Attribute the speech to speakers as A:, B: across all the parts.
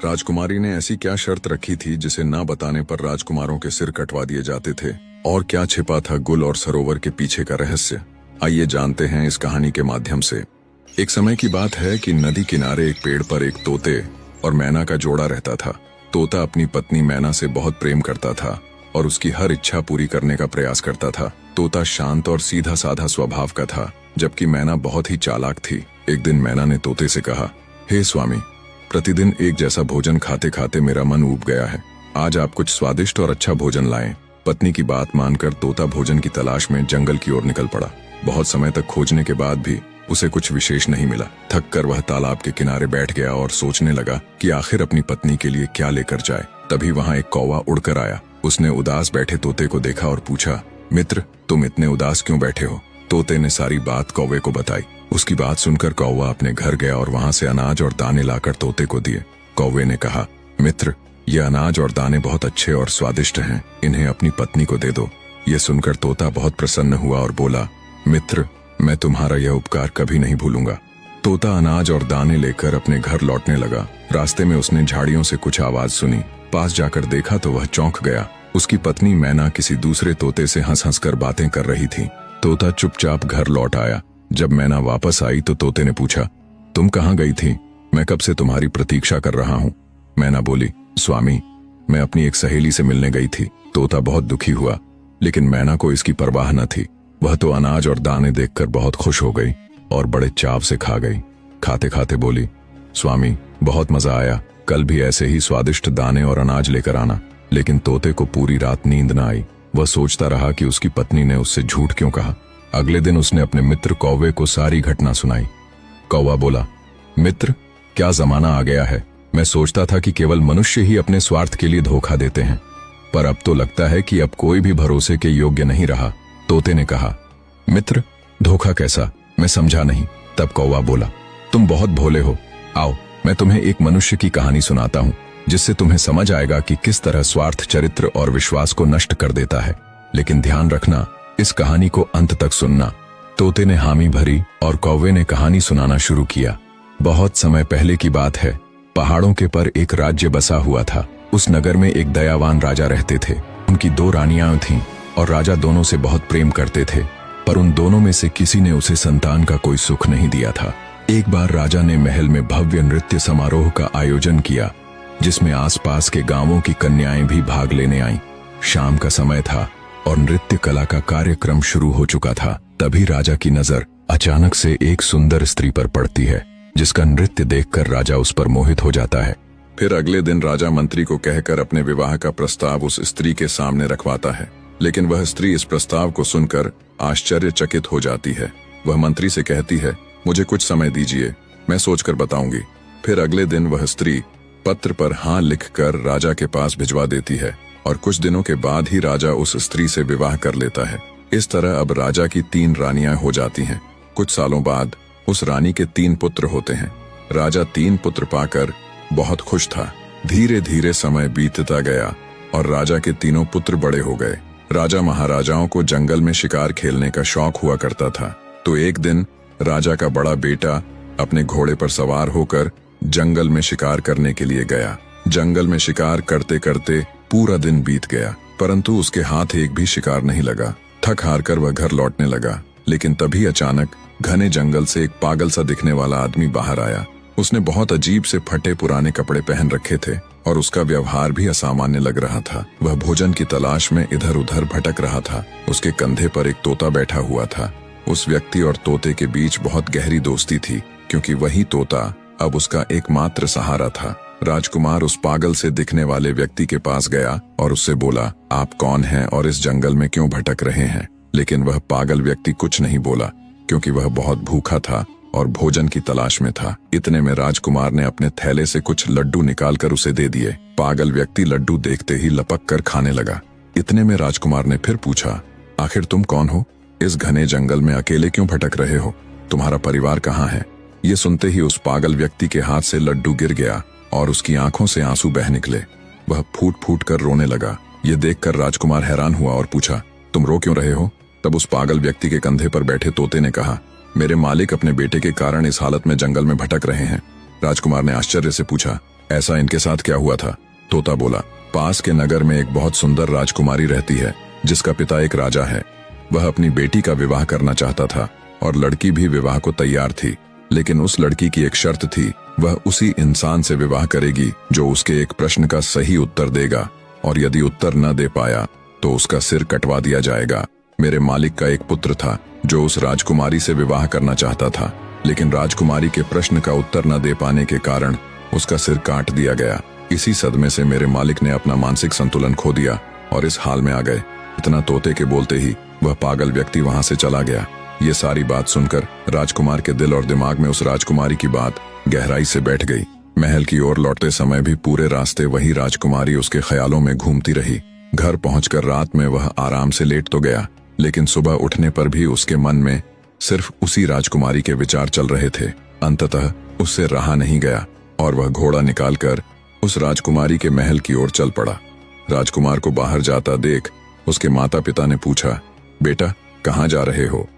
A: राजकुमारी ने ऐसी क्या शर्त रखी थी जिसे ना बताने पर राजकुमारों के सिर कटवा दिए जाते थे, और क्या छिपा था गुल और सरोवर के पीछे का रहस्य? आइए जानते हैं इस कहानी के माध्यम से। एक समय की बात है कि नदी किनारे एक पेड़ पर एक तोते और मैना का जोड़ा रहता था। तोता अपनी पत्नी मैना से बहुत प्रेम करता था और उसकी हर इच्छा पूरी करने का प्रयास करता था। तोता शांत और सीधा साधा स्वभाव का था, जबकि मैना बहुत ही चालाक थी। एक दिन मैना ने तोते से कहा, हे स्वामी, प्रतिदिन एक जैसा भोजन खाते खाते मेरा मन ऊब गया है। आज आप कुछ स्वादिष्ट और अच्छा भोजन लाएं। पत्नी की बात मानकर तोता भोजन की तलाश में जंगल की ओर निकल पड़ा। बहुत समय तक खोजने के बाद भी उसे कुछ विशेष नहीं मिला। थक कर वह तालाब के किनारे बैठ गया और सोचने लगा कि आखिर अपनी पत्नी के लिए क्या लेकर जाए। तभी वहां एक कौवा उड़कर आया। उसने उदास बैठे तोते को देखा और पूछा, मित्र, तुम इतने उदास क्यों बैठे हो? तोते ने सारी बात कौवे को बताई। उसकी बात सुनकर कौवा अपने घर गया और वहां से अनाज और दाने लाकर तोते को दिए। कौवे ने कहा, मित्र, ये अनाज और दाने बहुत अच्छे और स्वादिष्ट हैं, इन्हें अपनी पत्नी को दे दो। ये सुनकर तोता बहुत प्रसन्न हुआ और बोला, मित्र, मैं तुम्हारा यह उपकार कभी नहीं भूलूंगा। तोता अनाज और दाने लेकर अपने घर लौटने लगा। रास्ते में उसने झाड़ियों से कुछ आवाज सुनी। पास जाकर देखा तो वह चौंक गया। उसकी पत्नी मैना किसी दूसरे तोते से हंस हंस कर बातें कर रही थी। तोता चुपचाप घर लौट आया। जब मैना वापस आई तो तोते ने पूछा, तुम कहाँ गई थी? मैं कब से तुम्हारी प्रतीक्षा कर रहा हूँ। मैना बोली, स्वामी, मैं अपनी एक सहेली से मिलने गई थी। तोता बहुत दुखी हुआ, लेकिन मैना को इसकी परवाह न थी। वह तो अनाज और दाने देखकर बहुत खुश हो गई और बड़े चाव से खा गई। खाते खाते बोली, स्वामी, बहुत मजा आया, कल भी ऐसे ही स्वादिष्ट दाने और अनाज लेकर आना। लेकिन तोते को पूरी रात नींद न आई। वह सोचता रहा कि उसकी पत्नी ने उससे झूठ क्यों कहा। अगले दिन उसने अपने मित्र कौवे को सारी घटना सुनाई। कौवा बोला, मित्र, क्या जमाना आ गया है। मैं सोचता था कि केवल मनुष्य ही अपने स्वार्थ के लिए धोखा देते हैं, पर अब तो लगता है कि अब कोई भी भरोसे के योग्य नहीं रहा। तोते ने कहा, मित्र, धोखा कैसा? मैं समझा नहीं। तब कौवा बोला, तुम बहुत भोले हो। आओ, मैं तुम्हें एक मनुष्य की कहानी सुनाता हूँ, जिससे तुम्हें समझ आएगा कि किस तरह स्वार्थ चरित्र और विश्वास को नष्ट कर देता है। लेकिन ध्यान रखना, इस कहानी को अंत तक सुनना। तोते ने हामी भरी और कौवे ने कहानी सुनाना शुरू किया। बहुत समय पहले की बात है। पहाड़ों के पर एक राज्य बसा हुआ था। उस नगर में एक दयावान राजा रहते थे। उनकी 2 रानियां थीं और राजा दोनों से बहुत प्रेम करते थे, पर उन दोनों में से किसी ने उसे संतान का कोई सुख नहीं दिया था। एक बार राजा ने महल में भव्य नृत्य समारोह का आयोजन किया, जिसमें आसपास के गांवों की कन्याएं भी भाग लेने आईं। शाम का समय था और नृत्य कला का कार्यक्रम शुरू हो चुका था। तभी राजा की नजर अचानक से एक सुंदर स्त्री पर पड़ती है, जिसका नृत्य देखकर राजा उस पर मोहित हो जाता है। फिर अगले दिन राजा मंत्री को कहकर अपने विवाह का प्रस्ताव उस स्त्री के सामने रखवाता है। लेकिन वह स्त्री इस प्रस्ताव को सुनकर आश्चर्यचकित हो जाती है। वह मंत्री से कहती है, मुझे कुछ समय दीजिए, मैं सोचकर बताऊंगी। फिर अगले दिन वह स्त्री पत्र पर हाँ लिखकर राजा के पास भिजवा देती है और कुछ दिनों के बाद ही राजा उस स्त्री से विवाह कर लेता है। इस तरह अब राजा की 3 रानियां हो जाती हैं। कुछ सालों बाद उस रानी के 3 पुत्र होते हैं। राजा 3 पुत्र पाकर बहुत खुश था। धीरे धीरे समय बीतता गया और राजा के 3 पुत्र बड़े हो गए। राजा महाराजाओं को जंगल में शिकार खेलने का शौक हुआ करता था। तो एक दिन राजा का बड़ा बेटा अपने घोड़े पर सवार होकर जंगल में शिकार करने के लिए गया। जंगल में शिकार करते करते पूरा दिन बीत गया, परंतु उसके हाथ एक भी शिकार नहीं लगा। थक हार कर वह घर लौटने लगा। लेकिन तभी अचानक घने जंगल से एक पागल सा दिखने वाला आदमी बाहर आया। उसने बहुत अजीब से फटे पुराने कपड़े पहन रखे थे और उसका व्यवहार भी असामान्य लग रहा था। वह भोजन की तलाश में इधर उधर भटक रहा था। उसके कंधे पर एक तोता बैठा हुआ था। उस व्यक्ति और तोते के बीच बहुत गहरी दोस्ती थी, क्योंकि वही तोता अब उसका एकमात्र सहारा था। राजकुमार उस पागल से दिखने वाले व्यक्ति के पास गया और उससे बोला, आप कौन हैं और इस जंगल में क्यों भटक रहे हैं? लेकिन वह पागल व्यक्ति कुछ नहीं बोला, क्योंकि वह बहुत भूखा था और भोजन की तलाश में था। इतने में राजकुमार ने अपने थैले से कुछ लड्डू निकालकर उसे दे दिए। पागल व्यक्ति लड्डू देखते ही लपक कर खाने लगा। इतने में राजकुमार ने फिर पूछा, आखिर तुम कौन हो? इस घने जंगल में अकेले क्यों भटक रहे हो? तुम्हारा परिवार कहाँ है? ये सुनते ही उस पागल व्यक्ति के हाथ से लड्डू गिर गया और उसकी आंखों से आंसू बह निकले। वह फूट फूट कर रोने लगा। ये देखकर राजकुमार हैरान हुआ और पूछा, तुम रो क्यों रहे हो? तब उस पागल व्यक्ति के कंधे पर बैठे तोते ने कहा, मेरे मालिक अपने बेटे के कारण इस हालत में जंगल में भटक रहे हैं। राजकुमार ने आश्चर्य से पूछा, ऐसा इनके साथ क्या हुआ था? तोता बोला, पास के नगर में एक बहुत सुंदर राजकुमारी रहती है जिसका पिता एक राजा है। वह अपनी बेटी का विवाह करना चाहता था और लड़की भी विवाह को तैयार थी, लेकिन उस लड़की की एक शर्त थी, वह उसी इंसान से विवाह करेगी जो उसके एक प्रश्न का सही उत्तर देगा, और यदि उत्तर न दे पाया तो उसका सिर कटवा दिया जाएगा। मेरे मालिक का एक पुत्र था जो उस राजकुमारी से विवाह करना चाहता था, लेकिन राजकुमारी के प्रश्न का उत्तर न दे पाने के कारण उसका सिर काट दिया गया। इसी सदमे से मेरे मालिक ने अपना मानसिक संतुलन खो दिया और इस हाल में आ गए। इतना तोते के बोलते ही वह पागल व्यक्ति वहां से चला गया। ये सारी बात सुनकर राजकुमार के दिल और दिमाग में उस राजकुमारी की बात गहराई से बैठ गई। महल की ओर लौटते समय भी पूरे रास्ते वही राजकुमारी उसके ख्यालों में घूमती रही। घर पहुंचकर रात में वह आराम से लेट तो गया, लेकिन सुबह उठने पर भी उसके मन में सिर्फ उसी राजकुमारी के विचार चल रहे थे। अंततः उससे रहा नहीं गया और वह घोड़ा निकालकर उस राजकुमारी के महल की ओर चल पड़ा। राजकुमार को बाहर जाता देख उसके माता पिता ने पूछा, बेटा कहाँ जा रहे हो?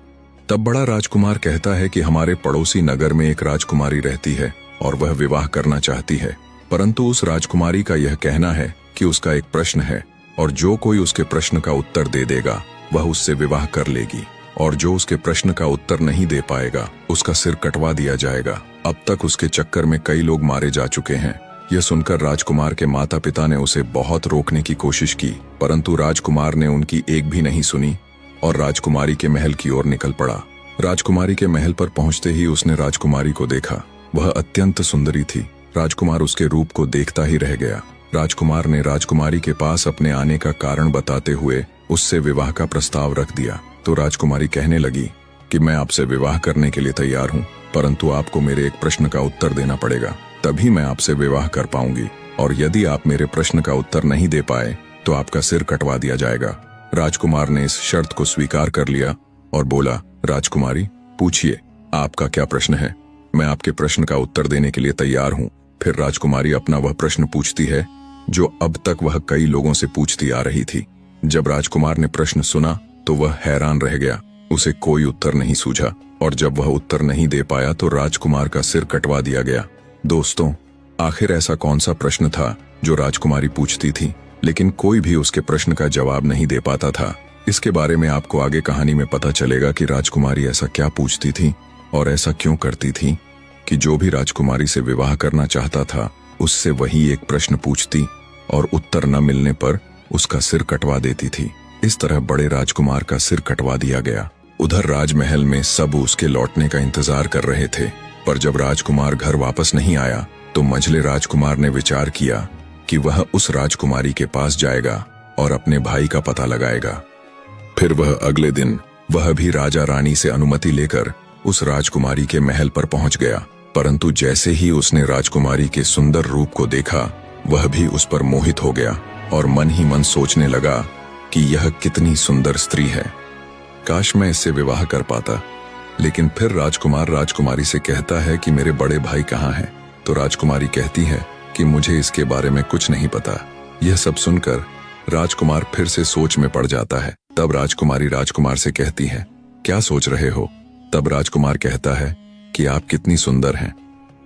A: तब बड़ा राजकुमार कहता है कि हमारे पड़ोसी नगर में एक राजकुमारी रहती है और वह विवाह करना चाहती है, परंतु उस राजकुमारी का यह कहना है कि उसका एक प्रश्न है और जो कोई उसके प्रश्न का उत्तर दे देगा वह उससे विवाह कर लेगी, और जो उसके प्रश्न का उत्तर नहीं दे पाएगा उसका सिर कटवा दिया जाएगा। अब तक उसके चक्कर में कई लोग मारे जा चुके हैं। यह सुनकर राजकुमार के माता पिता ने उसे बहुत रोकने की कोशिश की, परंतु राजकुमार ने उनकी एक भी नहीं सुनी और राजकुमारी के महल की ओर निकल पड़ा। राजकुमारी के महल पर पहुंचते ही उसने राजकुमारी को देखा। वह अत्यंत सुंदरी थी। राजकुमार उसके रूप को देखता ही रह गया। राजकुमार ने राजकुमारी के पास अपने आने का कारण बताते हुए उससे विवाह का प्रस्ताव रख दिया। तो राजकुमारी कहने लगी कि मैं आपसे विवाह करने के लिए तैयार हूँ, परंतु आपको मेरे एक प्रश्न का उत्तर देना पड़ेगा, तभी मैं आपसे विवाह कर पाऊंगी, और यदि आप मेरे प्रश्न का उत्तर नहीं दे पाए तो आपका सिर कटवा दिया जाएगा। राजकुमार ने इस शर्त को स्वीकार कर लिया और बोला, राजकुमारी पूछिए, आपका क्या प्रश्न है? मैं आपके प्रश्न का उत्तर देने के लिए तैयार हूँ। फिर राजकुमारी अपना वह प्रश्न पूछती है जो अब तक वह कई लोगों से पूछती आ रही थी। जब राजकुमार ने प्रश्न सुना तो वह हैरान रह गया। उसे कोई उत्तर नहीं सूझा, और जब वह उत्तर नहीं दे पाया तो राजकुमार का सिर कटवा दिया गया। दोस्तों, आखिर ऐसा कौन सा प्रश्न था जो राजकुमारी पूछती थी, लेकिन कोई भी उसके प्रश्न का जवाब नहीं दे पाता था? इसके बारे में आपको आगे कहानी में पता चलेगा कि राजकुमारी ऐसा क्या पूछती थी और ऐसा क्यों करती थी कि जो भी राजकुमारी से विवाह करना चाहता था उससे वही एक प्रश्न पूछती और उत्तर न मिलने पर उसका सिर कटवा देती थी। इस तरह बड़े राजकुमार का सिर कटवा दिया गया। उधर राजमहल में सब उसके लौटने का इंतजार कर रहे थे, पर जब राजकुमार घर वापस नहीं आया तो मंझले राजकुमार ने विचार किया कि वह उस राजकुमारी के पास जाएगा और अपने भाई का पता लगाएगा। फिर वह अगले दिन वह भी राजा रानी से अनुमति लेकर उस राजकुमारी के महल पर पहुंच गया, परंतु जैसे ही उसने राजकुमारी के सुंदर रूप को देखा वह भी उस पर मोहित हो गया और मन ही मन सोचने लगा कि यह कितनी सुंदर स्त्री है, काश मैं इससे विवाह कर पाता। लेकिन फिर राजकुमार राजकुमारी से कहता है कि मेरे बड़े भाई कहाँ हैं? तो राजकुमारी कहती है कि मुझे इसके बारे में कुछ नहीं पता। यह सब सुनकर राजकुमार फिर से सोच में पड़ जाता है। तब राजकुमारी राजकुमार से कहती है, क्या सोच रहे हो? तब राजकुमार कहता है कि आप कितनी सुंदर हैं,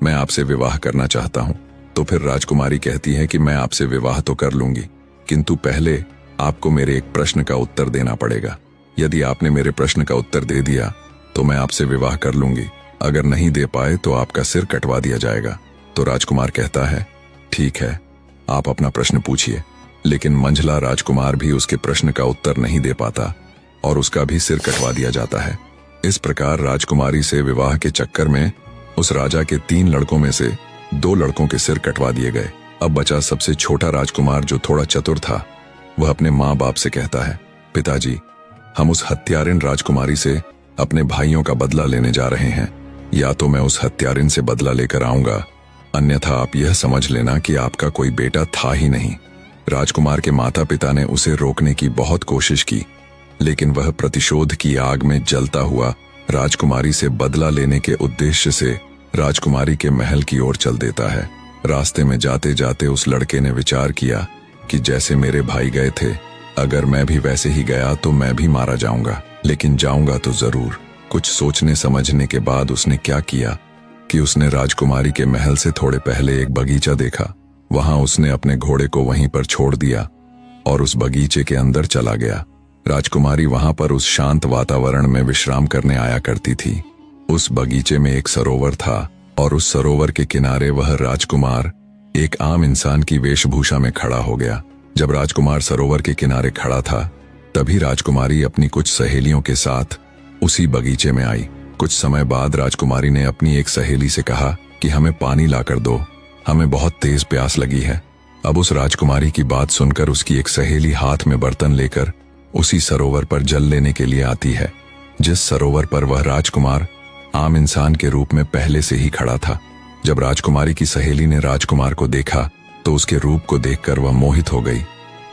A: मैं आपसे विवाह करना चाहता हूँ। तो फिर राजकुमारी कहती है कि मैं आपसे विवाह तो कर लूंगी, किंतु पहले आपको मेरे एक प्रश्न का उत्तर देना पड़ेगा। यदि आपने मेरे प्रश्न का उत्तर दे दिया तो मैं आपसे विवाह कर लूंगी, अगर नहीं दे पाए तो आपका सिर कटवा दिया जाएगा। तो राजकुमार कहता है, ठीक है, आप अपना प्रश्न पूछिए। लेकिन मंझला राजकुमार भी उसके प्रश्न का उत्तर नहीं दे पाता और उसका भी सिर कटवा दिया जाता है। इस प्रकार राजकुमारी से विवाह के चक्कर में उस राजा के 3 लड़कों में से 2 लड़कों के सिर कटवा दिए गए। अब बचा सबसे छोटा राजकुमार जो थोड़ा चतुर था। वह अपने माँ बाप से कहता है, पिताजी, हम उस हत्यारिन राजकुमारी से अपने भाइयों का बदला लेने जा रहे हैं। या तो मैं उस हत्यारिन से बदला लेकर आऊंगा, अन्यथा आप यह समझ लेना कि आपका कोई बेटा था ही नहीं। राजकुमार के माता पिता ने उसे रोकने की बहुत कोशिश की, लेकिन वह प्रतिशोध की आग में जलता हुआ राजकुमारी से बदला लेने के उद्देश्य से राजकुमारी के महल की ओर चल देता है। रास्ते में जाते जाते उस लड़के ने विचार किया कि जैसे मेरे भाई गए थे, अगर मैं भी वैसे ही गया तो मैं भी मारा जाऊंगा, लेकिन जाऊंगा तो जरूर। कुछ सोचने समझने के बाद उसने क्या किया कि उसने राजकुमारी के महल से थोड़े पहले एक बगीचा देखा वहां उसने अपने घोड़े को वहीं पर छोड़ दिया और उस बगीचे के अंदर चला गया। राजकुमारी वहां पर उस शांत वातावरण में विश्राम करने आया करती थी। उस बगीचे में एक सरोवर था और उस सरोवर के किनारे वह राजकुमार एक आम इंसान की वेशभूषा में खड़ा हो गया। जब राजकुमार सरोवर के किनारे खड़ा था, तभी राजकुमारी अपनी कुछ सहेलियों के साथ उसी बगीचे में आई। कुछ समय बाद राजकुमारी ने अपनी एक सहेली से कहा कि हमें पानी लाकर दो, हमें बहुत तेज प्यास लगी है। अब उस राजकुमारी की बात सुनकर उसकी एक सहेली हाथ में बर्तन लेकर उसी सरोवर पर जल लेने के लिए आती है, जिस सरोवर पर वह राजकुमार आम इंसान के रूप में पहले से ही खड़ा था। जब राजकुमारी की सहेली ने राजकुमार को देखा तो उसके रूप को देखकर वह मोहित हो गई।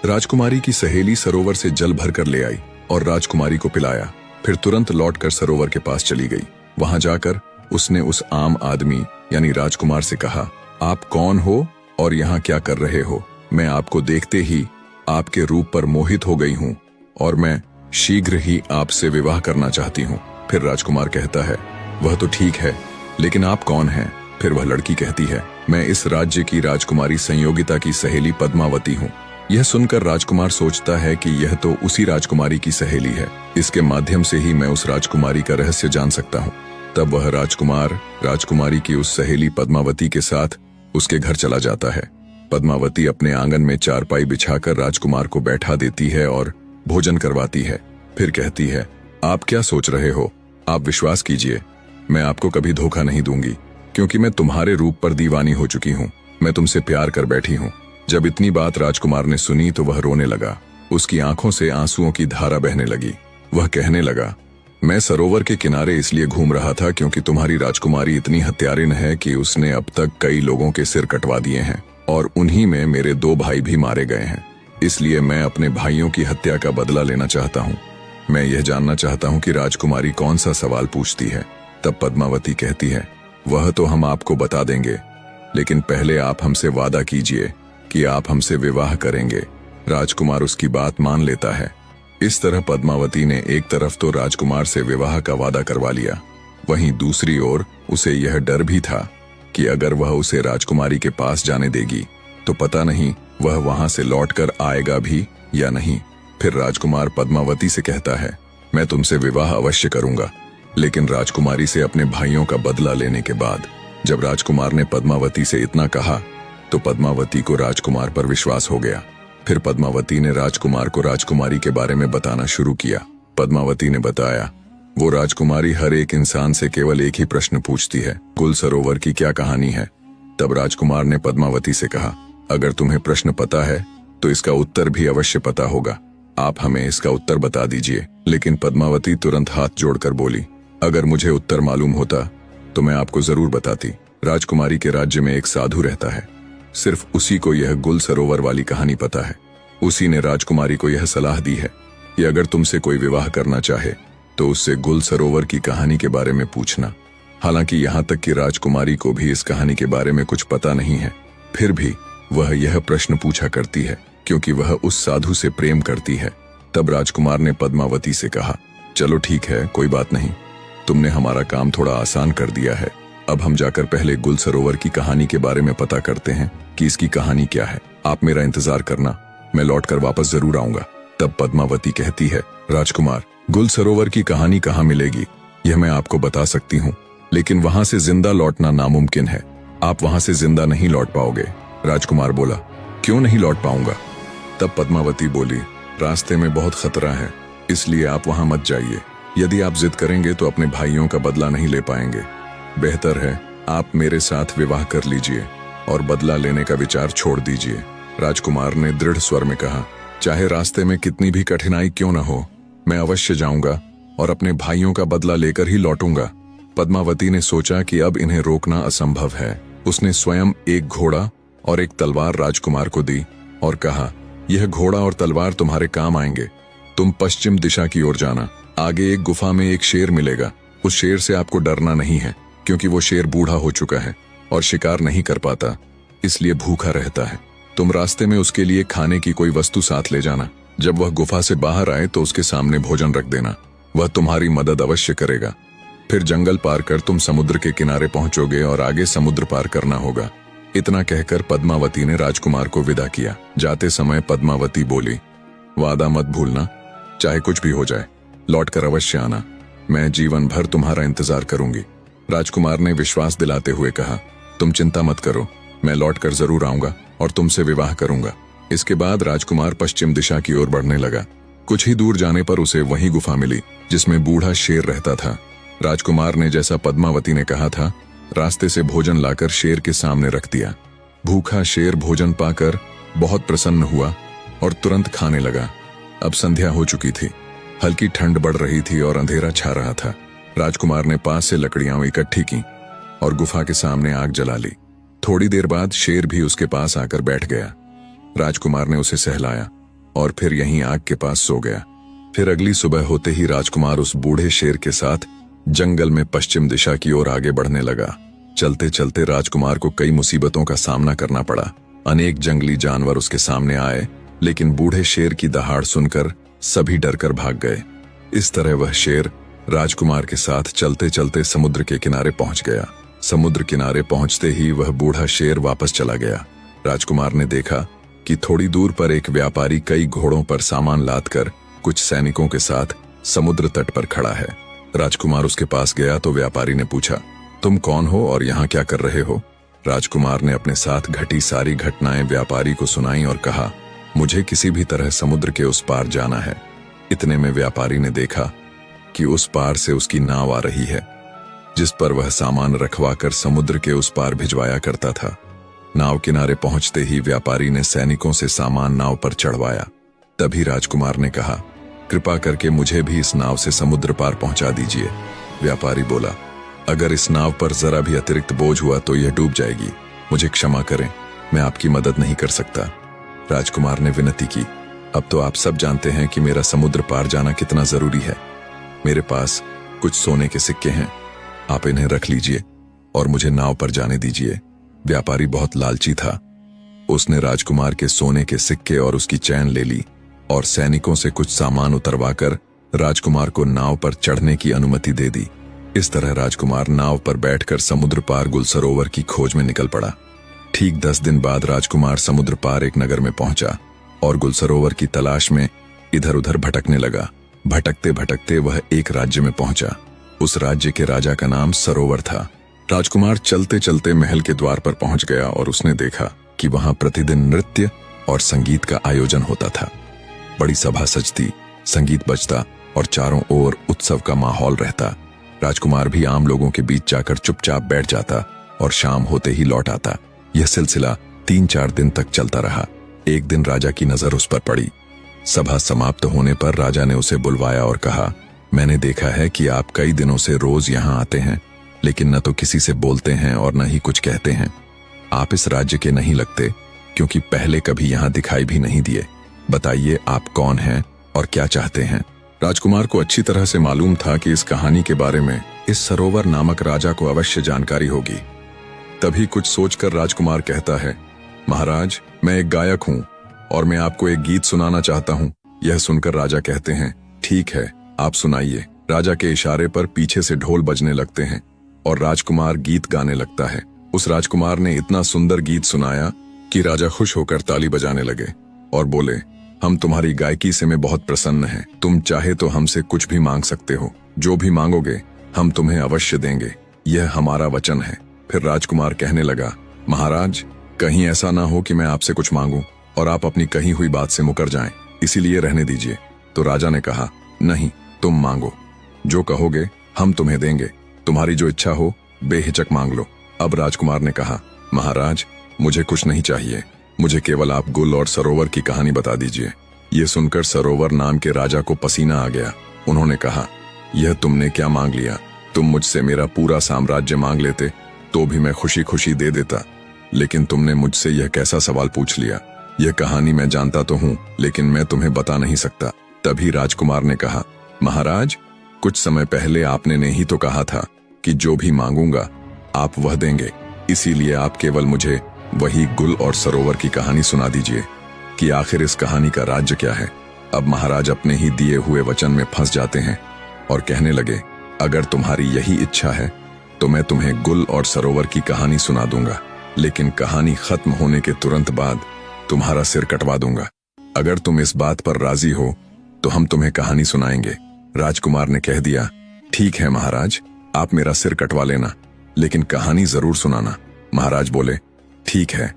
A: राजकुमारी की सहेली सरोवर से जल भरकर ले आई और राजकुमारी को पिलाया, फिर तुरंत लौटकर सरोवर के पास चली गई। वहां जाकर उसने उस आम आदमी यानी राजकुमार से कहा, आप कौन हो और यहाँ क्या कर रहे हो? मैं आपको देखते ही आपके रूप पर मोहित हो गई हूँ और मैं शीघ्र ही आपसे विवाह करना चाहती हूँ। फिर राजकुमार कहता है, वह तो ठीक है, लेकिन आप कौन हैं? फिर वह लड़की कहती है, मैं इस राज्य की राजकुमारी संयोगिता की सहेली पद्मावती हूँ। यह सुनकर राजकुमार सोचता है कि यह तो उसी राजकुमारी की सहेली है, इसके माध्यम से ही मैं उस राजकुमारी का रहस्य जान सकता हूँ। तब वह राजकुमार राजकुमारी की उस सहेली पद्मावती के साथ उसके घर चला जाता है। पद्मावती अपने आंगन में चारपाई बिछाकर राजकुमार को बैठा देती है और भोजन करवाती है। फिर कहती है, आप क्या सोच रहे हो? आप विश्वास कीजिए, मैं आपको कभी धोखा नहीं दूंगी, क्योंकि मैं तुम्हारे रूप पर दीवानी हो चुकी हूँ। मैं तुमसे प्यार कर बैठी हूँ। जब इतनी बात राजकुमार ने सुनी तो वह रोने लगा। उसकी आंखों से आंसुओं की धारा बहने लगी। वह कहने लगा, मैं सरोवर के किनारे इसलिए घूम रहा था क्योंकि तुम्हारी राजकुमारी इतनी हत्यारिन है कि उसने अब तक कई लोगों के सिर कटवा दिए हैं और उन्हीं में मेरे 2 भाई भी मारे गए हैं। इसलिए मैं अपने भाइयों की हत्या का बदला लेना चाहता हूँ। मैं यह जानना चाहता हूँ कि राजकुमारी कौन सा सवाल पूछती है। तब पद्मावती कहती है, वह तो हम आपको बता देंगे, लेकिन पहले आप हमसे वादा कीजिए कि आप हमसे विवाह करेंगे। राजकुमार उसकी बात मान लेता है। इस तरह पद्मावती ने एक तरफ तो राजकुमार से विवाह का वादा करवा लिया, वहीं दूसरी ओर उसे यह डर भी था कि अगर वह उसे राजकुमारी के पास जाने देगी तो पता नहीं वह वहां से लौटकर आएगा भी या नहीं। फिर राजकुमार पद्मावती से कहता है, मैं तुमसे विवाह अवश्य करूंगा, लेकिन राजकुमारी से अपने भाइयों का बदला लेने के बाद। जब राजकुमार ने पद्मावती से इतना कहा तो पद्मावती को राजकुमार पर विश्वास हो गया। फिर पद्मावती ने राजकुमार को राजकुमारी के बारे में बताना शुरू किया। पद्मावती ने बताया, वो राजकुमारी हर एक इंसान से केवल एक ही प्रश्न पूछती है, गुल सरोवर की क्या कहानी है? तब राजकुमार ने पद्मावती से कहा, अगर तुम्हें प्रश्न पता है तो इसका उत्तर भी अवश्य पता होगा, आप हमें इसका उत्तर बता दीजिए। लेकिन पद्मावती तुरंत हाथ जोड़कर बोली, अगर मुझे उत्तर मालूम होता तो मैं आपको जरूर बताती। राजकुमारी के राज्य में एक साधु रहता है, सिर्फ उसी को यह गुल सरोवर वाली कहानी पता है। उसी ने राजकुमारी को यह सलाह दी है कि अगर तुमसे कोई विवाह करना चाहे तो उससे गुल सरोवर की कहानी के बारे में पूछना। हालांकि यहाँ तक कि राजकुमारी को भी इस कहानी के बारे में कुछ पता नहीं है, फिर भी वह यह प्रश्न पूछा करती है क्योंकि वह उस साधु से प्रेम करती है। तब राजकुमार ने पद्मावती से कहा, चलो ठीक है, कोई बात नहीं, तुमने हमारा काम थोड़ा आसान कर दिया है। अब हम जाकर पहले गुल सरोवर की कहानी के बारे में पता करते हैं कि इसकी कहानी क्या है। आप मेरा इंतजार करना, मैं लौटकर वापस जरूर आऊंगा। तब पद्मावती कहती है, राजकुमार, गुल सरोवर की कहानी कहाँ मिलेगी? यह मैं आपको बता सकती हूँ, लेकिन वहां से जिंदा लौटना नामुमकिन है। आप वहां से जिंदा नहीं लौट पाओगे। राजकुमार बोला, क्यों नहीं लौट पाऊंगा? तब पद्मावती बोली, रास्ते में बहुत खतरा है, इसलिए आप वहां मत जाइए। यदि आप जिद करेंगे तो अपने भाइयों का बदला नहीं ले पाएंगे। बेहतर है आप मेरे साथ विवाह कर लीजिए और बदला लेने का विचार छोड़ दीजिए। राजकुमार ने दृढ़ स्वर में कहा, चाहे रास्ते में कितनी भी कठिनाई क्यों न हो, मैं अवश्य जाऊंगा और अपने भाइयों का बदला लेकर ही लौटूंगा। पद्मावती ने सोचा कि अब इन्हें रोकना असंभव है। उसने स्वयं एक घोड़ा और एक तलवार राजकुमार को दी और कहा, यह घोड़ा और तलवार तुम्हारे काम आएंगे। तुम पश्चिम दिशा की ओर जाना, आगे एक गुफा में एक शेर मिलेगा। उस शेर से आपको डरना नहीं है, क्योंकि वो शेर बूढ़ा हो चुका है और शिकार नहीं कर पाता, इसलिए भूखा रहता है। तुम रास्ते में उसके लिए खाने की कोई वस्तु साथ ले जाना। जब वह गुफा से बाहर आए तो उसके सामने भोजन रख देना, वह तुम्हारी मदद अवश्य करेगा। फिर जंगल पार कर तुम समुद्र के किनारे पहुंचोगे और आगे समुद्र पार करना होगा। इतना कहकर पद्मावती ने राजकुमार को विदा किया। जाते समय पद्मावती बोली, वादा मत भूलना, चाहे कुछ भी हो जाए लौट कर अवश्य आना, मैं जीवन भर तुम्हारा इंतजार करूंगी। राजकुमार ने विश्वास दिलाते हुए कहा, तुम चिंता मत करो, मैं लौट कर जरूर आऊंगा और तुमसे विवाह करूंगा। इसके बाद राजकुमार पश्चिम दिशा की ओर बढ़ने लगा। कुछ ही दूर जाने पर उसे वही गुफा मिली जिसमें बूढ़ा शेर रहता था। राजकुमार ने जैसा पद्मावती ने कहा था, रास्ते से भोजन लाकर शेर के सामने रख दिया। भूखा शेर भोजन पाकर बहुत प्रसन्न हुआ और तुरंत खाने लगा। अब संध्या हो चुकी थी, हल्की ठंड बढ़ रही थी और अंधेरा छा रहा था। राजकुमार ने पास से लकड़ियां इकट्ठी की और गुफा के सामने आग जला ली। थोड़ी देर बाद शेर भी उसके पास आकर बैठ गया। राजकुमार ने उसे सहलाया और फिर यहीं आग के पास सो गया। फिर अगली सुबह होते ही राजकुमार उस बूढ़े शेर के साथ जंगल में पश्चिम दिशा की ओर आगे बढ़ने लगा। चलते चलते राजकुमार को कई मुसीबतों का सामना करना पड़ा। अनेक जंगली जानवर उसके सामने आए, लेकिन बूढ़े शेर की दहाड़ सुनकर सभी डरकर भाग गए। इस तरह वह शेर राजकुमार के साथ चलते चलते समुद्र के किनारे पहुंच गया। समुद्र किनारे पहुंचते ही वह बूढ़ा शेर वापस चला गया। राजकुमार ने देखा कि थोड़ी दूर पर एक व्यापारी कई घोड़ों पर सामान लादकर कुछ सैनिकों के साथ समुद्र तट पर खड़ा है। राजकुमार उसके पास गया तो व्यापारी ने पूछा, तुम कौन हो और यहाँ क्या कर रहे हो? राजकुमार ने अपने साथ घटी सारी घटनाएं व्यापारी को सुनाई और कहा, मुझे किसी भी तरह समुद्र के उस पार जाना है। इतने में व्यापारी ने देखा कि उस पार से उसकी नाव आ रही है, जिस पर वह सामान रखवाकर समुद्र के उस पार भिजवाया करता था। नाव किनारे पहुंचते ही व्यापारी ने सैनिकों से सामान नाव पर चढ़वाया। तभी राजकुमार ने कहा, कृपा करके मुझे भी इस नाव से समुद्र पार पहुंचा दीजिए। व्यापारी बोला, अगर इस नाव पर जरा भी अतिरिक्त बोझ हुआ तो यह डूब जाएगी, मुझे क्षमा करें, मैं आपकी मदद नहीं कर सकता। राजकुमार ने विनती की, अब तो आप सब जानते हैं कि मेरा समुद्र पार जाना कितना जरूरी है। मेरे पास कुछ सोने के सिक्के हैं, आप इन्हें रख लीजिए और मुझे नाव पर जाने दीजिए। व्यापारी बहुत लालची था। उसने राजकुमार के सोने के सिक्के और उसकी चैन ले ली और सैनिकों से कुछ सामान उतरवाकर राजकुमार को नाव पर चढ़ने की अनुमति दे दी। इस तरह राजकुमार नाव पर बैठकर समुद्र पार गुल सरोवर की खोज में निकल पड़ा। ठीक 10 दिन बाद राजकुमार समुद्र पार एक नगर में पहुंचा और गुल सरोवर की तलाश में इधर उधर भटकने लगा। भटकते भटकते वह एक राज्य में पहुंचा। उस राज्य के राजा का नाम सरोवर था। राजकुमार चलते चलते महल के द्वार पर पहुंच गया और उसने देखा कि वहां प्रतिदिन नृत्य और संगीत का आयोजन होता था। बड़ी सभा सजती, संगीत बजता और चारों ओर उत्सव का माहौल रहता। राजकुमार भी आम लोगों के बीच जाकर चुपचाप बैठ जाता और शाम होते ही लौट आता। यह सिलसिला 3-4 दिन तक चलता रहा। एक दिन राजा की नजर उस पर पड़ी। सभा समाप्त होने पर राजा ने उसे बुलवाया और कहा, मैंने देखा है कि आप कई दिनों से रोज यहाँ आते हैं, लेकिन न तो किसी से बोलते हैं और न ही कुछ कहते हैं। आप इस राज्य के नहीं लगते, क्योंकि पहले कभी यहाँ दिखाई भी नहीं दिए। बताइए आप कौन हैं और क्या चाहते हैं? राजकुमार को अच्छी तरह से मालूम था कि इस कहानी के बारे में इस सरोवर नामक राजा को अवश्य जानकारी होगी। तभी कुछ सोचकर राजकुमार कहता है, महाराज, मैं एक गायक हूँ और मैं आपको एक गीत सुनाना चाहता हूँ। यह सुनकर राजा कहते हैं, ठीक है, आप सुनाइए। राजा के इशारे पर पीछे से ढोल बजने लगते हैं और राजकुमार गीत गाने लगता है। उस राजकुमार ने इतना सुंदर गीत सुनाया कि राजा खुश होकर ताली बजाने लगे और बोले, हम तुम्हारी गायकी से मैं बहुत प्रसन्न हैं। तुम चाहे तो हमसे कुछ भी मांग सकते हो, जो भी मांगोगे हम तुम्हें अवश्य देंगे, यह हमारा वचन है। फिर राजकुमार कहने लगा, महाराज, कहीं ऐसा ना हो कि मैं आपसे कुछ मांगूं और आप अपनी कही हुई बात से मुकर जाएं, इसीलिए रहने दीजिए। तो राजा ने कहा, नहीं, तुम मांगो, जो कहोगे हम तुम्हें देंगे, तुम्हारी जो इच्छा हो बेहिचक मांग लो। अब राजकुमार ने कहा, महाराज, मुझे कुछ नहीं चाहिए, मुझे केवल आप गुल और सरोवर की कहानी बता दीजिए। ये सुनकर सरोवर नाम के राजा को पसीना आ गया। उन्होंने कहा, यह तुमने क्या मांग लिया? तुम मुझसे मेरा पूरा साम्राज्य मांग लेते तो भी मैं खुशी खुशी दे देता, लेकिन तुमने मुझसे यह कैसा सवाल पूछ लिया? यह कहानी मैं जानता तो हूँ, लेकिन मैं तुम्हें बता नहीं सकता। तभी राजकुमार ने कहा, महाराज, कुछ समय पहले आपने ने ही तो कहा था कि जो भी मांगूंगा आप वह देंगे, इसीलिए आप केवल मुझे वही गुल और सरोवर की कहानी सुना दीजिए कि आखिर इस कहानी का राज्य क्या है। अब महाराज अपने ही दिए हुए वचन में फंस जाते हैं और कहने लगे, अगर तुम्हारी यही इच्छा है तो मैं तुम्हें गुल और सरोवर की कहानी सुना दूंगा। लेकिन कहानी खत्म होने के तुरंत बाद तुम्हारा सिर कटवा दूंगा। अगर तुम इस बात पर राजी हो तो हम तुम्हें कहानी सुनाएंगे। राजकुमार ने कह दिया, ठीक है महाराज, आप मेरा सिर कटवा लेना, लेकिन कहानी जरूर सुनाना। महाराज बोले, ठीक है,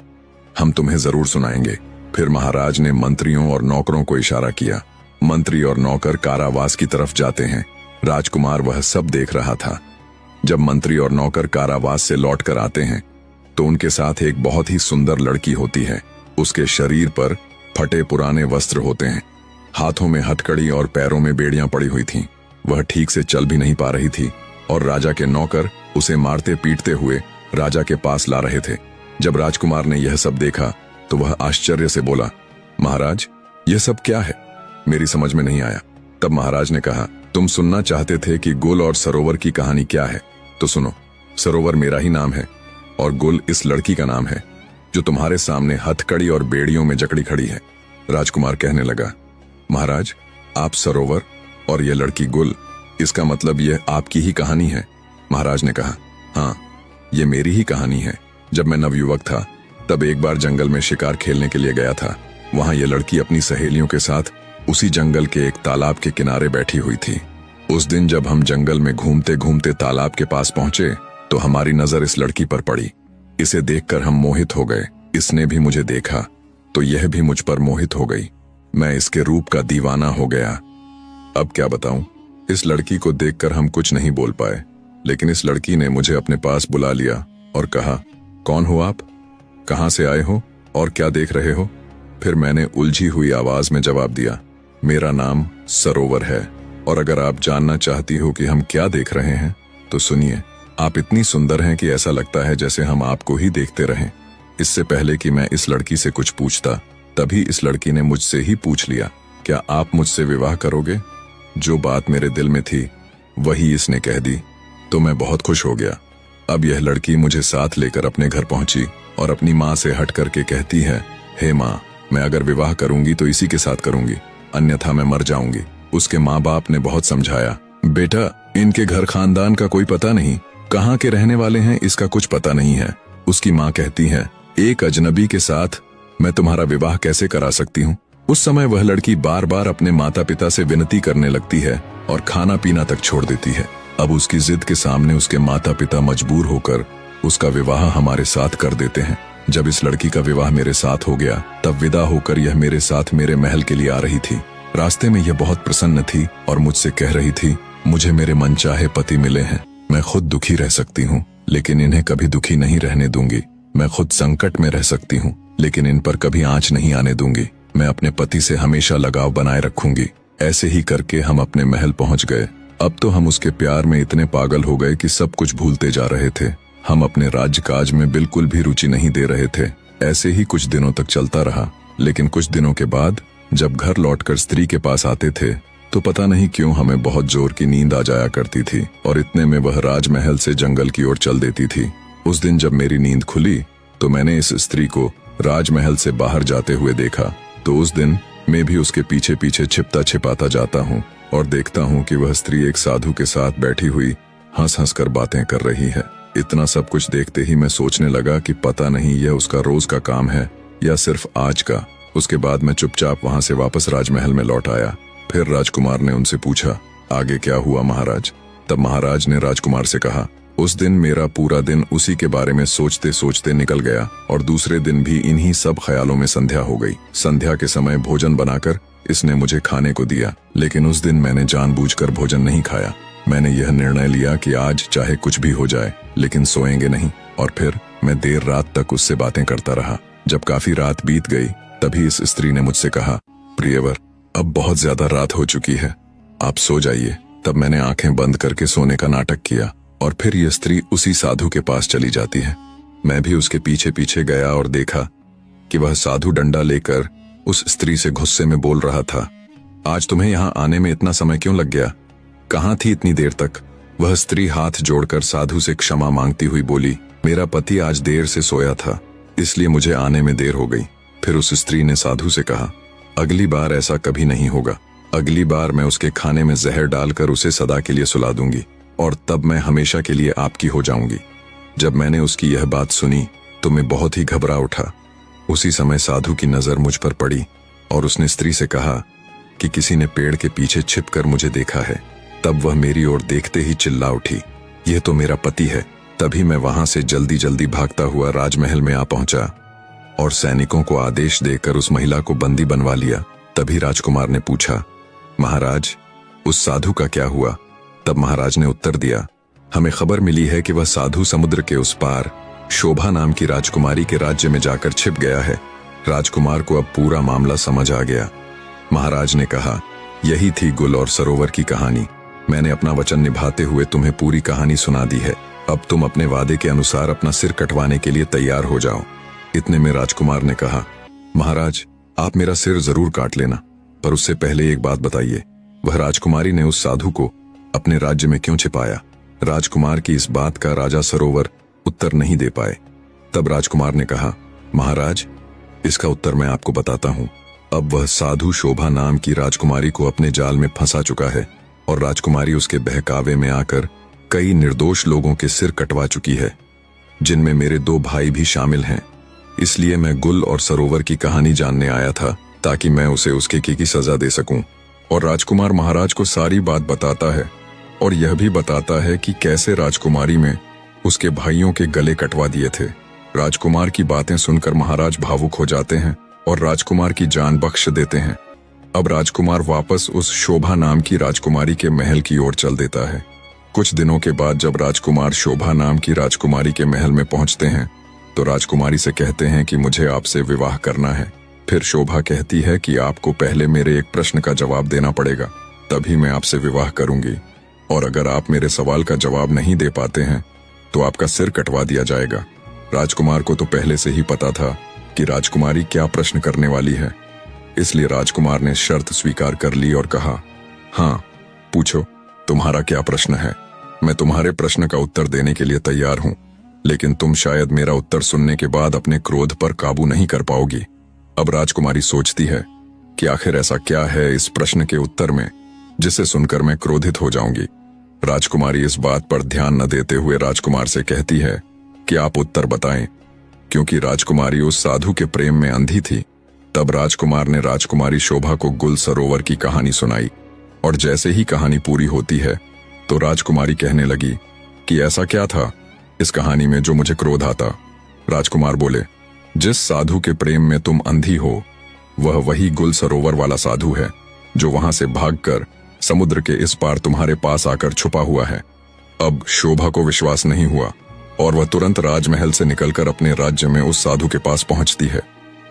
A: हम तुम्हें जरूर सुनाएंगे। फिर महाराज ने मंत्रियों और नौकरों को इशारा किया। मंत्री और नौकर कारावास की तरफ जाते हैं। राजकुमार वह सब देख रहा था। जब मंत्री और नौकर कारावास से लौटकर आते हैं तो उनके साथ एक बहुत ही सुंदर लड़की होती है। उसके शरीर पर फटे पुराने वस्त्र होते हैं, हाथों में हथकड़ी और पैरों में बेड़ियां पड़ी हुई थीं। वह ठीक से चल भी नहीं पा रही थी और राजा के नौकर उसे मारते पीटते हुए राजा के पास ला रहे थे। जब राजकुमार ने यह सब देखा तो वह आश्चर्य से बोला, महाराज, यह सब क्या है? मेरी समझ में नहीं आया। तब महाराज ने कहा, तुम सुनना चाहते थे कि गुल और सरोवर की कहानी क्या है, तो सुनो। सरोवर मेरा ही नाम है और गुल इस लड़की का नाम है जो तुम्हारे सामने हथकड़ी और बेड़ियों में जकड़ी खड़ी है। राजकुमार कहने लगा, महाराज, आप सरोवर और यह लड़की गुल, इसका मतलब यह आपकी ही कहानी है? महाराज ने कहा, हाँ, ये मेरी ही कहानी है। जब मैं नवयुवक था तब एक बार जंगल में शिकार खेलने के लिए गया था। वहां यह लड़की अपनी सहेलियों के साथ उसी जंगल के एक तालाब के किनारे बैठी हुई थी। उस दिन जब हम जंगल में घूमते घूमते तालाब के पास पहुंचे तो हमारी नजर इस लड़की पर पड़ी। इसे देखकर हम मोहित हो गए। इसने भी मुझे देखा तो यह भी मुझ पर मोहित हो गई। मैं इसके रूप का दीवाना हो गया। अब क्या बताऊं, इस लड़की को देखकर हम कुछ नहीं बोल पाए, लेकिन इस लड़की ने मुझे अपने पास बुला लिया और कहा, कौन हो आप, कहां से आए हो और क्या देख रहे हो? फिर मैंने उलझी हुई आवाज में जवाब दिया, मेरा नाम सरोवर है और अगर आप जानना चाहती हो कि हम क्या देख रहे हैं तो सुनिए। आप इतनी सुंदर हैं कि ऐसा लगता है जैसे हम आपको ही देखते रहें। इससे पहले कि मैं इस लड़की से कुछ पूछता, तभी इस लड़की ने मुझसे ही पूछ लिया, क्या आप मुझसे विवाह करोगे? जो बात मेरे दिल में थी वही इसने कह दी तो मैं बहुत खुश हो गया। अब यह लड़की मुझे साथ लेकर अपने घर पहुंची और अपनी माँ से हट करके कहती है, हे माँ, मैं अगर विवाह करूंगी तो इसी के साथ करूंगी, अन्यथा मैं मर जाऊंगी। उसके माँ बाप ने बहुत समझाया, बेटा, इनके घर खानदान का कोई पता नहीं, कहाँ के रहने वाले हैं इसका कुछ पता नहीं है। उसकी माँ कहती है, एक अजनबी के साथ मैं तुम्हारा विवाह कैसे करा सकती हूँ? उस समय वह लड़की बार बार अपने माता पिता से विनती करने लगती है और खाना पीना तक छोड़ देती है। अब उसकी जिद के सामने उसके माता पिता मजबूर होकर उसका विवाह हमारे साथ कर देते हैं। जब इस लड़की का विवाह मेरे साथ हो गया तब विदा होकर यह मेरे साथ मेरे महल के लिए आ रही थी। रास्ते में यह बहुत प्रसन्न थी और मुझसे कह रही थी, मुझे मेरे मनचाहे पति मिले हैं। मैं खुद दुखी रह सकती हूँ लेकिन इन्हें कभी दुखी नहीं रहने दूंगी। मैं खुद संकट में रह सकती हूँ लेकिन इन पर कभी आंच नहीं आने दूंगी। मैं अपने पति से हमेशा लगाव बनाए रखूंगी। ऐसे ही करके हम अपने महल पहुंच गए। अब तो हम उसके प्यार में इतने पागल हो गए कि सब कुछ भूलते जा रहे थे। हम अपने राज्यकाज में बिल्कुल भी रुचि नहीं दे रहे थे। ऐसे ही कुछ दिनों तक चलता रहा, लेकिन कुछ दिनों के बाद जब घर लौटकर स्त्री के पास आते थे तो पता नहीं क्यों हमें बहुत जोर की नींद आ जाया करती थी और इतने में वह राजमहल से जंगल की ओर चल देती थी। उस दिन जब मेरी नींद खुली तो मैंने इस स्त्री को राजमहल से बाहर जाते हुए देखा। तो उस दिन मैं भी उसके पीछे पीछे छिपता छिपाता जाता हूँ और देखता हूँ कि वह स्त्री एक साधु के साथ बैठी हुई हंस हंस कर बातें कर रही है। इतना सब कुछ देखते ही मैं सोचने लगा कि पता नहीं यह उसका रोज का काम है या सिर्फ आज का। उसके बाद मैं चुपचाप वहां से वापस राजमहल में लौट आया। फिर राजकुमार ने उनसे पूछा, आगे क्या हुआ महाराज? तब महाराज ने राजकुमार से कहा, उस दिन मेरा पूरा दिन उसी के बारे में सोचते सोचते निकल गया और दूसरे दिन भी इन्हीं सब ख्यालों में संध्या हो गई। संध्या के समय भोजन बनाकर इसने मुझे खाने को दिया, लेकिन उस दिन मैंने जानबूझकर भोजन नहीं खाया। मैंने यह निर्णय लिया कि आज चाहे कुछ भी हो जाए लेकिन सोएंगे नहीं, और फिर मैं देर रात तक उससे बातें करता रहा। जब काफी रात बीत गई तभी इस स्त्री ने मुझसे कहा, प्रियवर, अब बहुत ज्यादा रात हो चुकी है, आप सो जाइए। तब मैंने आंखें बंद करके सोने का नाटक किया और फिर यह स्त्री उसी साधु के पास चली जाती है। मैं भी उसके पीछे पीछे गया और देखा कि वह साधु डंडा लेकर उस स्त्री से गुस्से में बोल रहा था, आज तुम्हें यहाँ आने में इतना समय क्यों लग गया? कहाँ थी इतनी देर तक? वह स्त्री हाथ जोड़कर साधु से क्षमा मांगती हुई बोली, मेरा पति आज देर से सोया था इसलिए मुझे आने में देर हो गई। फिर उस स्त्री ने साधु से कहा, अगली बार ऐसा कभी नहीं होगा। अगली बार मैं उसके खाने में जहर डालकर उसे सदा के लिए सुला दूंगी और तब मैं हमेशा के लिए आपकी हो जाऊंगी। जब मैंने उसकी यह बात सुनी तो मैं बहुत ही घबरा उठा। उसी समय साधु की नजर मुझ पर पड़ी और उसने स्त्री से कहा कि किसी ने पेड़ के पीछे छिपकर मुझे देखा है। तब वह मेरी ओर देखते ही चिल्ला उठी, यह तो मेरा पति है। तभी मैं वहां से जल्दी जल्दी भागता हुआ राजमहल में आ पहुंचा और सैनिकों को आदेश देकर उस महिला को बंदी बनवा लिया। तभी राजकुमार ने पूछा, महाराज, उस साधु का क्या हुआ? तब महाराज ने उत्तर दिया, हमें खबर मिली है कि वह साधु समुद्र के उस पार शोभा नाम की राजकुमारी के राज्य में जाकर छिप गया है। राजकुमार को अब पूरा मामला समझ आ गया। महाराज ने कहा, यही थी गुल और सरोवर की कहानी। मैंने अपना वचन निभाते हुए तुम्हें पूरी कहानी सुना दी है। अब तुम अपने वादे के अनुसार अपना सिर कटवाने के लिए तैयार हो जाओ। इतने में राजकुमार ने कहा, महाराज, आप मेरा सिर जरूर काट लेना, पर उससे पहले एक बात बताइए, वह राजकुमारी ने उस साधु को अपने राज्य में क्यों छिपाया? राजकुमार की इस बात का राजा सरोवर उत्तर नहीं दे पाए। तब राजकुमार ने कहा, महाराज, इसका उत्तर मैं आपको बताता हूं। अब वह साधु शोभा नाम की राजकुमारी को अपने जाल में फंसा चुका है और राजकुमारी उसके बहकावे में आकर कई निर्दोष लोगों के सिर कटवा चुकी है, जिनमें मेरे 2 भाई भी शामिल हैं। इसलिए मैं गुल और सरोवर की कहानी जानने आया था, ताकि मैं उसे उसके की सजा दे सकूं। और राजकुमार महाराज को सारी बात बताता है और यह भी बताता है कि कैसे राजकुमारी में उसके भाइयों के गले कटवा दिए थे। राजकुमार की बातें सुनकर महाराज भावुक हो जाते हैं और राजकुमार की जान बख्श देते हैं। अब राजकुमार वापस उस शोभा नाम की राजकुमारी के महल की ओर चल देता है। कुछ दिनों के बाद जब राजकुमार शोभा नाम की राजकुमारी के महल में पहुंचते हैं तो राजकुमारी से कहते हैं कि मुझे आपसे विवाह करना है। फिर शोभा कहती है कि आपको पहले मेरे एक प्रश्न का जवाब देना पड़ेगा, तभी मैं आपसे विवाह करूंगी, और अगर आप मेरे सवाल का जवाब नहीं दे पाते हैं तो आपका सिर कटवा दिया जाएगा। राजकुमार को तो पहले से ही पता था कि राजकुमारी क्या प्रश्न करने वाली है, इसलिए राजकुमार ने शर्त स्वीकार कर ली और कहा, हाँ, पूछो, तुम्हारा क्या प्रश्न है? मैं तुम्हारे प्रश्न का उत्तर देने के लिए तैयार हूं, लेकिन तुम शायद मेरा उत्तर सुनने के बाद अपने क्रोध पर काबू नहीं कर पाओगी। अब राजकुमारी सोचती है कि आखिर ऐसा क्या है इस प्रश्न के उत्तर में जिसे सुनकर मैं क्रोधित हो जाऊंगी। राजकुमारी इस बात पर ध्यान न देते हुए राजकुमार से कहती है कि आप उत्तर बताएं, क्योंकि राजकुमारी उस साधु के प्रेम में अंधी थी। तब राजकुमार ने राजकुमारी शोभा को गुल सरोवर की कहानी सुनाई और जैसे ही कहानी पूरी होती है तो राजकुमारी कहने लगी कि ऐसा क्या था इस कहानी में जो मुझे क्रोध आता? राजकुमार बोले, जिस साधु के प्रेम में तुम अंधी हो वह वही गुल सरोवर वाला साधु है जो वहां से भागकर समुद्र के इस पार तुम्हारे पास आकर छुपा हुआ है। अब शोभा को विश्वास नहीं हुआ और वह तुरंत राजमहल से निकलकर अपने राज्य में उस साधु के पास पहुंचती है।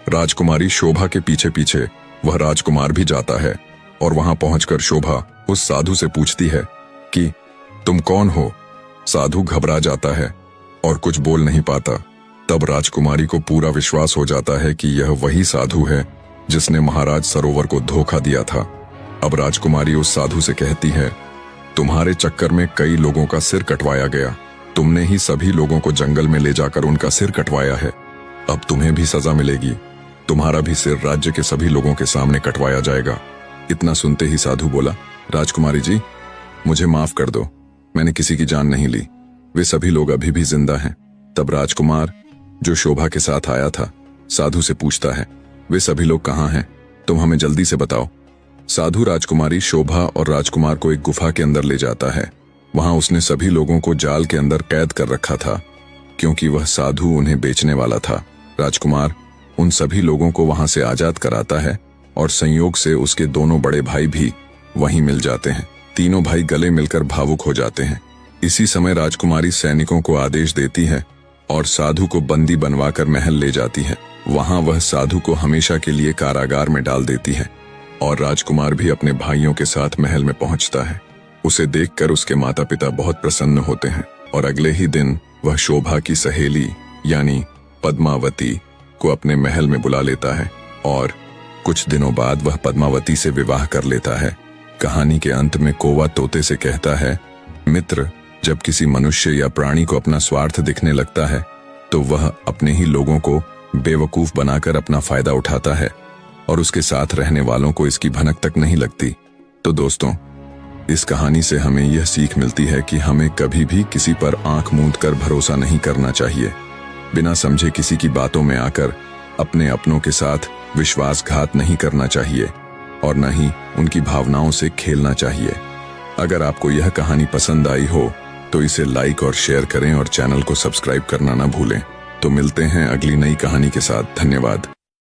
A: राजकुमारी शोभा के पीछे पीछे वह राजकुमार भी जाता है और वहां पहुंचकर शोभा उस साधु से पूछती है कि तुम कौन हो? साधु घबरा जाता है और कुछ बोल नहीं पाता। तब राजकुमारी को पूरा विश्वास हो जाता है कि यह वही साधु है जिसने महाराज सरोवर को धोखा दिया था। अब राजकुमारी उस साधु से कहती है, तुम्हारे चक्कर में कई लोगों का सिर कटवाया गया, तुमने ही सभी लोगों को जंगल में ले जाकर उनका सिर कटवाया है। अब तुम्हें भी सजा मिलेगी, तुम्हारा भी सिर राज्य के सभी लोगों के सामने कटवाया जाएगा। इतना सुनते ही साधु बोला, राजकुमारी जी, मुझे माफ कर दो, मैंने किसी की जान नहीं ली, वे सभी लोग अभी भी जिंदा हैं। तब राजकुमार जो शोभा के साथ आया था साधु से पूछता है, वे सभी लोग कहाँ हैं? तुम हमें जल्दी से बताओ। साधु राजकुमारी शोभा और राजकुमार को एक गुफा के अंदर ले जाता है। वहां उसने सभी लोगों को जाल के अंदर कैद कर रखा था क्योंकि वह साधु उन्हें बेचने वाला था। राजकुमार उन सभी लोगों को वहां से आजाद कराता है और संयोग से उसके दोनों बड़े भाई भी वहीं मिल जाते हैं। तीनों भाई गले मिलकर भावुक हो जाते हैं। इसी समय राजकुमारी सैनिकों को आदेश देती है और साधु को बंदी बनवाकर महल ले जाती है। वहां वह साधु को हमेशा के लिए कारागार में डाल देती है और राजकुमार भी अपने भाइयों के साथ महल में पहुंचता है। उसे देखकर उसके माता पिता बहुत प्रसन्न होते हैं और अगले ही दिन वह शोभा की सहेली यानी पद्मावती को अपने महल में बुला लेता है और कुछ दिनों बाद वह पद्मावती से विवाह कर लेता है। कहानी के अंत में कौवा तोते से कहता है, मित्र, जब किसी मनुष्य या प्राणी को अपना स्वार्थ दिखने लगता है तो वह अपने ही लोगों को बेवकूफ बनाकर अपना फायदा उठाता है और उसके साथ रहने वालों को इसकी भनक तक नहीं लगती। तो दोस्तों, इस कहानी से हमें यह सीख मिलती है कि हमें कभी भी किसी पर आंख मूंद कर भरोसा नहीं करना चाहिए। बिना समझे किसी की बातों में आकर अपने अपनों के साथ विश्वासघात नहीं करना चाहिए और न ही उनकी भावनाओं से खेलना चाहिए। अगर आपको यह कहानी पसंद आई हो तो इसे लाइक और शेयर करें और चैनल को सब्सक्राइब करना ना भूलें। तो मिलते हैं अगली नई कहानी के साथ। धन्यवाद।